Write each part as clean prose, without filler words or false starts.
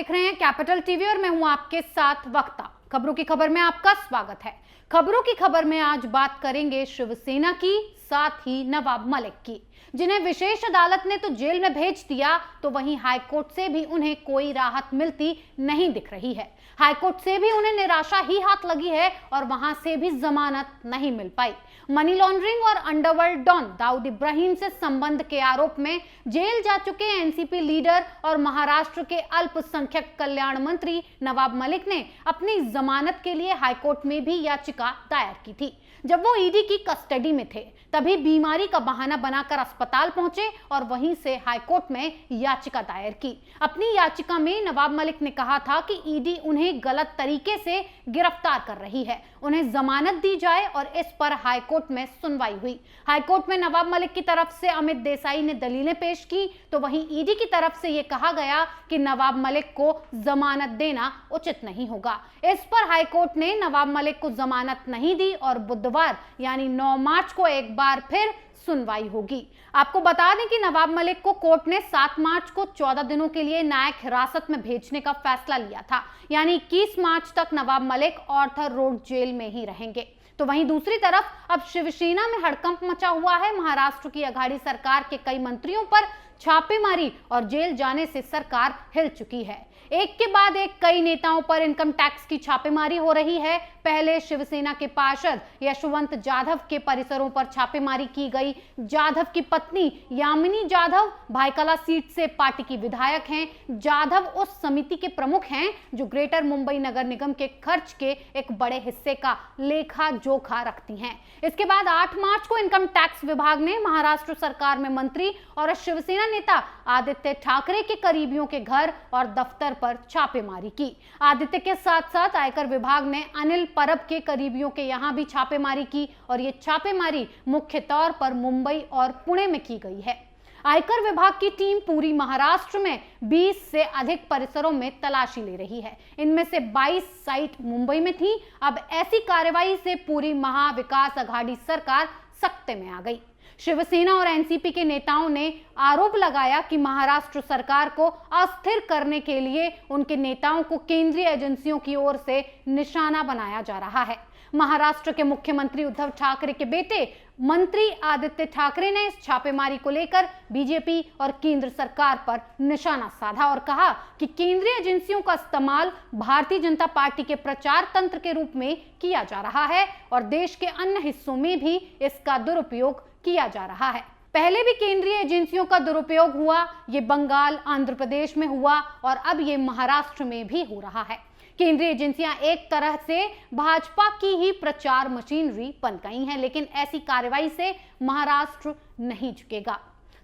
देख रहे हैं कैपिटल टीवी और मैं हूं आपके साथ वक्ता। खबरों की खबर में आपका स्वागत है। खबरों की खबर में आज बात करेंगे शिवसेना की, साथ ही नवाब मलिक की, जिन्हें विशेष अदालत ने तो जेल में भेज दिया, तो वहीं हाईकोर्ट से भी उन्हें कोई राहत मिलती नहीं दिख रही है। हाईकोर्ट से भी उन्हें निराशा ही हाथ लगी है और वहां से भी जमानत नहीं मिल पाई। मनी लॉन्ड्रिंग और अंडरवर्ल्ड डॉन दाऊद इब्राहिम से संबंध के आरोप में जेल जा चुके एनसीपी लीडर और महाराष्ट्र के अल्पसंख्यक कल्याण मंत्री नवाब मलिक ने अपनी जमानत के लिए हाईकोर्ट में भी याचिका दायर की थी। जब वो ईडी की कस्टडी में थे तभी बीमारी का बहाना बनाकर अस्पताल पहुंचे और वहीं से हाईकोर्ट में याचिका दायर की। अपनी याचिका में नवाब मलिक ने कहा था कि ईडी उन्हें गलत तरीके से गिरफ्तार कर रही है, उन्हें जमानत दी जाए, और इस पर हाईकोर्ट में सुनवाई हुई। हाईकोर्ट में नवाब मलिक की तरफ से अमित देसाई ने दलीलें पेश की, तो वहीं ईडी की तरफ से यह कहा गया कि नवाब मलिक को जमानत देना उचित नहीं होगा। इस पर हाईकोर्ट ने नवाब मलिक को जमानत नहीं दी और बुधवार यानी 9 मार्च को एक बार फिर सुनवाई होगी। आपको बता दें कि नवाब मलिक को कोर्ट ने 7 मार्च को 14 दिनों के लिए न्यायिक हिरासत में भेजने का फैसला लिया था, यानी 21 मार्च तक Nawab Malik Arthur road jail में ही रहेंगे। तो वहीं दूसरी तरफ अब शिवसेना में हड़कंप मचा हुआ है। महाराष्ट्र की अघाड़ी सरकार के कई मंत्रियों पर छापेमारी और जेल जाने से सरकार हिल चुकी है। एक के बाद एक कई नेताओं पर इनकम टैक्स की छापेमारी हो रही है। पहले शिवसेना के पार्षद यशवंत जाधव के परिसरों पर छापेमारी की गई। जाधव की पत्नी यामिनी जाधव भायखला सीट से पार्टी की विधायक हैं। जाधव उस समिति के प्रमुख हैं जो ग्रेटर मुंबई नगर निगम के खर्च के एक बड़े हिस्से का लेखा जोखा रखती हैं। इसके बाद 8 मार्च को इनकम टैक्स विभाग ने महाराष्ट्र सरकार में मंत्री और शिवसेना नेता आदित्य ठाकरे के करीबियों के घर और दफ्तर पर छापेमारी की। आदित्य के साथ साथ आयकर विभाग ने अनिल परब के करीबियों के यहां भी छापेमारी की और ये छापेमारी मुख्य तौर पर मुंबई और पुणे में की गई है। आयकर विभाग की टीम पूरी महाराष्ट्र में 20 से अधिक परिसरों में तलाशी ले रही है। इनमें से 22 साइट मुंबई में थी। अब ऐसी कार्रवाई से पूरी महाविकास अघाड़ी सरकार सकते में आ गई। शिवसेना और एनसीपी के नेताओं ने आरोप लगाया कि महाराष्ट्र सरकार को अस्थिर करने के लिए उनके नेताओं को केंद्रीय एजेंसियों की ओर से निशाना बनाया जा रहा है। महाराष्ट्र के मुख्यमंत्री उद्धव ठाकरे के बेटे मंत्री आदित्य ठाकरे ने इस छापेमारी को लेकर बीजेपी और केंद्र सरकार पर निशाना साधा और कहा कि केंद्रीय एजेंसियों का इस्तेमाल भारतीय जनता पार्टी के प्रचार तंत्र के रूप में किया जा रहा है और देश के अन्य हिस्सों में भी इसका दुरुपयोग किया जा रहा है। पहले भी केंद्रीय एजेंसियों का दुरुपयोग हुआ, ये बंगाल, आंध्र प्रदेश में हुआ और अब ये महाराष्ट्र में भी हो रहा है। केंद्रीय एजेंसियां एक तरह से भाजपा की ही प्रचार मशीनरी बन गई हैं, लेकिन ऐसी कार्रवाई से महाराष्ट्र नहीं झुकेगा।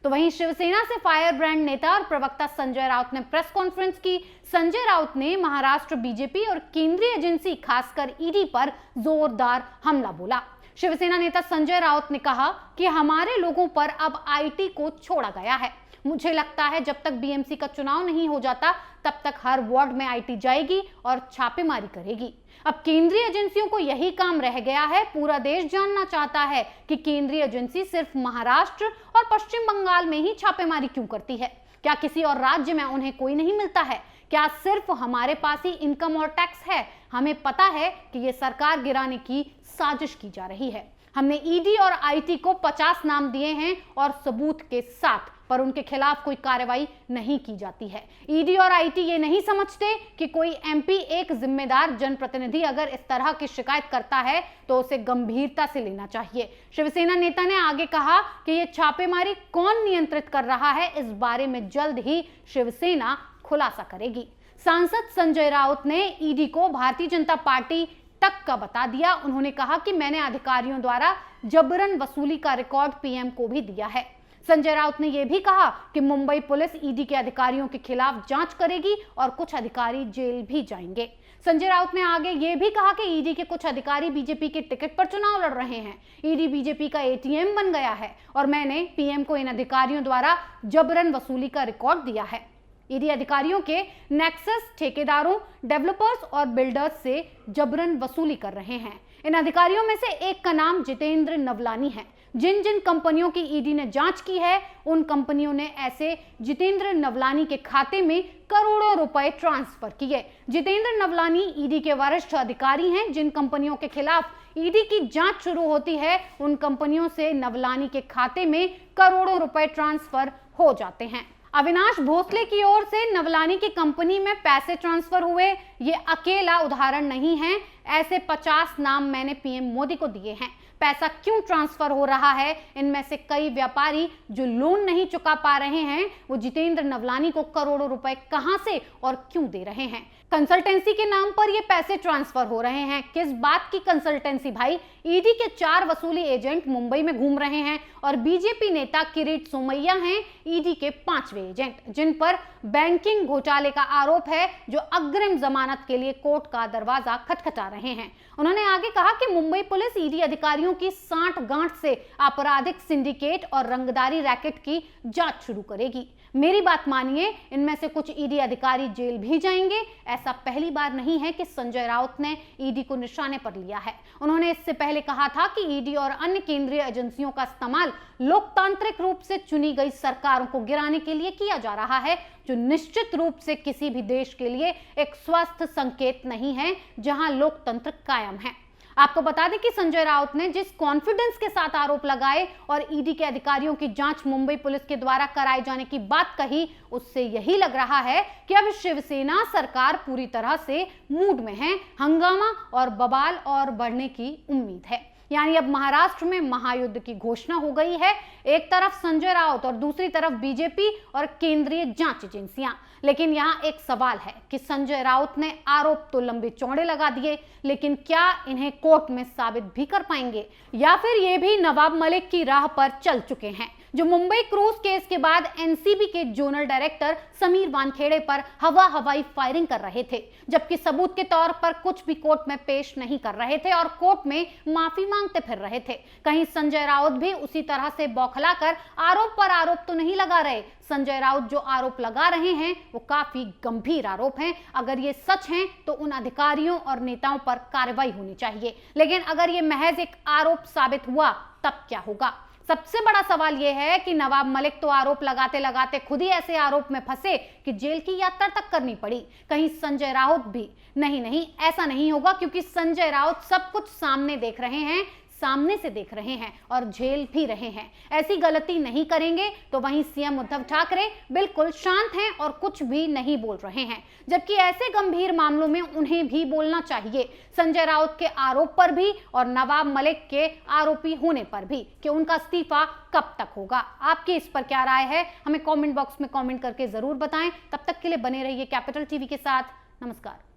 तो वहीं शिवसेना से फायर ब्रांड नेता और प्रवक्ता संजय राउत ने प्रेस कॉन्फ्रेंस की। संजय राउत ने महाराष्ट्र बीजेपी और केंद्रीय एजेंसी खासकर ईडी पर जोरदार हमला बोला। शिवसेना नेता संजय राउत ने कहा कि हमारे लोगों पर अब आईटी को छोड़ा गया है। मुझे लगता है जब तक बीएमसी का चुनाव नहीं हो जाता तब तक हर वार्ड में आईटी जाएगी और छापेमारी करेगी। अब केंद्रीय एजेंसियों को यही काम रह गया है। पूरा देश जानना चाहता है कि केंद्रीय एजेंसी सिर्फ महाराष्ट्र और पश्चिम बंगाल में ही छापेमारी क्यों करती है। क्या किसी और राज्य में उन्हें कोई नहीं मिलता है? क्या सिर्फ हमारे पास ही इनकम और टैक्स है? हमें पता है कि ये सरकार गिराने की साजिश की जा रही है। हमने ईडी और आईटी को 50 नाम दिए हैं और सबूत के साथ, पर उनके खिलाफ कोई कार्रवाई नहीं की जाती है। ईडी और आईटी ये नहीं समझते कि कोई एमपी, एक जिम्मेदार जनप्रतिनिधि अगर इस तरह की शिकायत करता है तो उसे गंभीरता से लेना चाहिए। शिवसेना नेता ने आगे कहा कि ये छापेमारी कौन नियंत्रित कर रहा है, इस बारे में जल्द ही शिवसेना खुलासा करेगी। सांसद संजय राउत ने ईडी को भारतीय जनता पार्टी तक का बता दिया। उन्होंने कहा कि मैंने अधिकारियों द्वारा जबरन वसूली का रिकॉर्ड पीएम को भी दिया है। संजय राउत ने यह भी कहा कि मुंबई पुलिस ईडी के अधिकारियों के खिलाफ जांच करेगी और कुछ अधिकारी जेल भी जाएंगे। संजय राउत ने आगे यह भी कहा कि ईडी के कुछ अधिकारी बीजेपी के टिकट पर चुनाव लड़ रहे हैं। ईडी बीजेपी का एटीएम बन गया है और मैंने पीएम को इन अधिकारियों द्वारा जबरन वसूली का रिकॉर्ड दिया है। ईडी अधिकारियों के नेक्सस ठेकेदारों, डेवलपर्स और बिल्डर्स से जबरन वसूली कर रहे हैं। इन अधिकारियों में से एक का नाम जितेंद्र नवलानी है। जिन जिन कंपनियों की ईडी ने जांच की है उन कंपनियों ने ऐसे जितेंद्र नवलानी के खाते में करोड़ों रुपए ट्रांसफर किए। जितेंद्र नवलानी ईडी के वरिष्ठ अधिकारी हैं। जिन कंपनियों के खिलाफ ईडी की जांच शुरू होती है उन कंपनियों से नवलानी के खाते में करोड़ों रुपए ट्रांसफर हो जाते हैं। अविनाश भोसले की ओर से नवलानी की कंपनी में पैसे ट्रांसफर हुए, ये अकेला उदाहरण नहीं है। ऐसे 50 नाम मैंने पीएम मोदी को दिए हैं। पैसा क्यों ट्रांसफर हो रहा है? इनमें से कई व्यापारी जो लोन नहीं चुका पा रहे हैं वो जितेंद्र नवलानी को करोड़ों रुपए कहां से और क्यों दे रहे हैं? कंसल्टेंसी के नाम पर ये पैसे ट्रांसफर हो रहे हैं। किस बात की कंसल्टेंसी भाई? ईडी के 4 वसूली एजेंट मुंबई में घूम रहे हैं और बीजेपी नेता किरीट सोमैया हैं ईडी के 5वें एजेंट, जिन पर बैंकिंग घोटाले का आरोप है, जो अग्रिम जमानत के लिए कोर्ट का दरवाजा खटखटा रहे हैं। उन्होंने आगे कहा कि मुंबई पुलिस ईडी अधिकारियों की सांठ-गांठ से आपराधिक सिंडिकेट और रंगदारी रैकेट की जांच शुरू करेगी। मेरी बात मानिए, इनमें से कुछ ईडी अधिकारी जेल भी जाएंगे। ऐसा पहली बार नहीं है कि संजय राउत ने ईडी को निशाने पर लिया है। उन्होंने इससे पहले कहा था कि ईडी और अन्य केंद्रीय एजेंसियों का इस्तेमाल लोकतांत्रिक रूप से चुनी गई सरकारों को गिराने के लिए किया जा रहा है, जो निश्चित रूप से किसी भी देश के लिए एक स्वस्थ संकेत नहीं है जहां लोकतंत्र कायम है। आपको बता दें कि संजय राउत ने जिस कॉन्फिडेंस के साथ आरोप लगाए और ईडी के अधिकारियों की जांच मुंबई पुलिस के द्वारा कराए जाने की बात कही, उससे यही लग रहा है कि अब शिवसेना सरकार पूरी तरह से मूड में है। हंगामा और बवाल और बढ़ने की उम्मीद है। यानी अब महाराष्ट्र में महायुद्ध की घोषणा हो गई है। एक तरफ संजय राउत और दूसरी तरफ बीजेपी और केंद्रीय जांच एजेंसियां। लेकिन यहाँ एक सवाल है कि संजय राउत ने आरोप तो लंबे चौड़े लगा दिए, लेकिन क्या इन्हें कोर्ट में साबित भी कर पाएंगे, या फिर ये भी नवाब मलिक की राह पर चल चुके हैं, जो मुंबई क्रूज केस के बाद एनसीबी के जोनल डायरेक्टर समीर वानखेड़े पर हवाई फायरिंग कर रहे थे, जबकि सबूत के तौर पर कुछ भी कोर्ट में पेश नहीं कर रहे थे और कोर्ट में माफी मांगते फिर रहे थे। कहीं संजय राउत भी उसी तरह से बौखलाकर आरोप पर आरोप तो नहीं लगा रहे। संजय राउत जो आरोप लगा रहे हैं वो काफी गंभीर आरोप हैं। अगर ये सच हैं तो उन अधिकारियों और नेताओं पर कार्रवाई होनी चाहिए, लेकिन अगर ये महज एक आरोप साबित हुआ तब क्या होगा? सबसे बड़ा सवाल यह है कि नवाब मलिक तो आरोप लगाते लगाते खुद ही ऐसे आरोप में फंसे कि जेल की यात्रा तक करनी पड़ी। कहीं संजय राउत भी? नहीं, ऐसा नहीं होगा, क्योंकि संजय राउत सब कुछ सामने देख रहे हैं, सामने से देख रहे हैं और झेल भी रहे हैं। ऐसी गलती नहीं करेंगे। तो वहीं सीएम उद्धव ठाकरे बिल्कुल शांत हैं और कुछ भी नहीं बोल रहे हैं, जबकि ऐसे गंभीर मामलों में उन्हें भी बोलना चाहिए। संजय राउत के आरोप पर भी और नवाब मलिक के आरोपी होने पर भी कि उनका इस्तीफा कब तक होगा। आपकी इस पर क्या राय है? हमें कमेंट बॉक्स में कमेंट करके जरूर बताएं। तब तक के लिए बने रहिए कैपिटल टीवी के साथ। नमस्कार।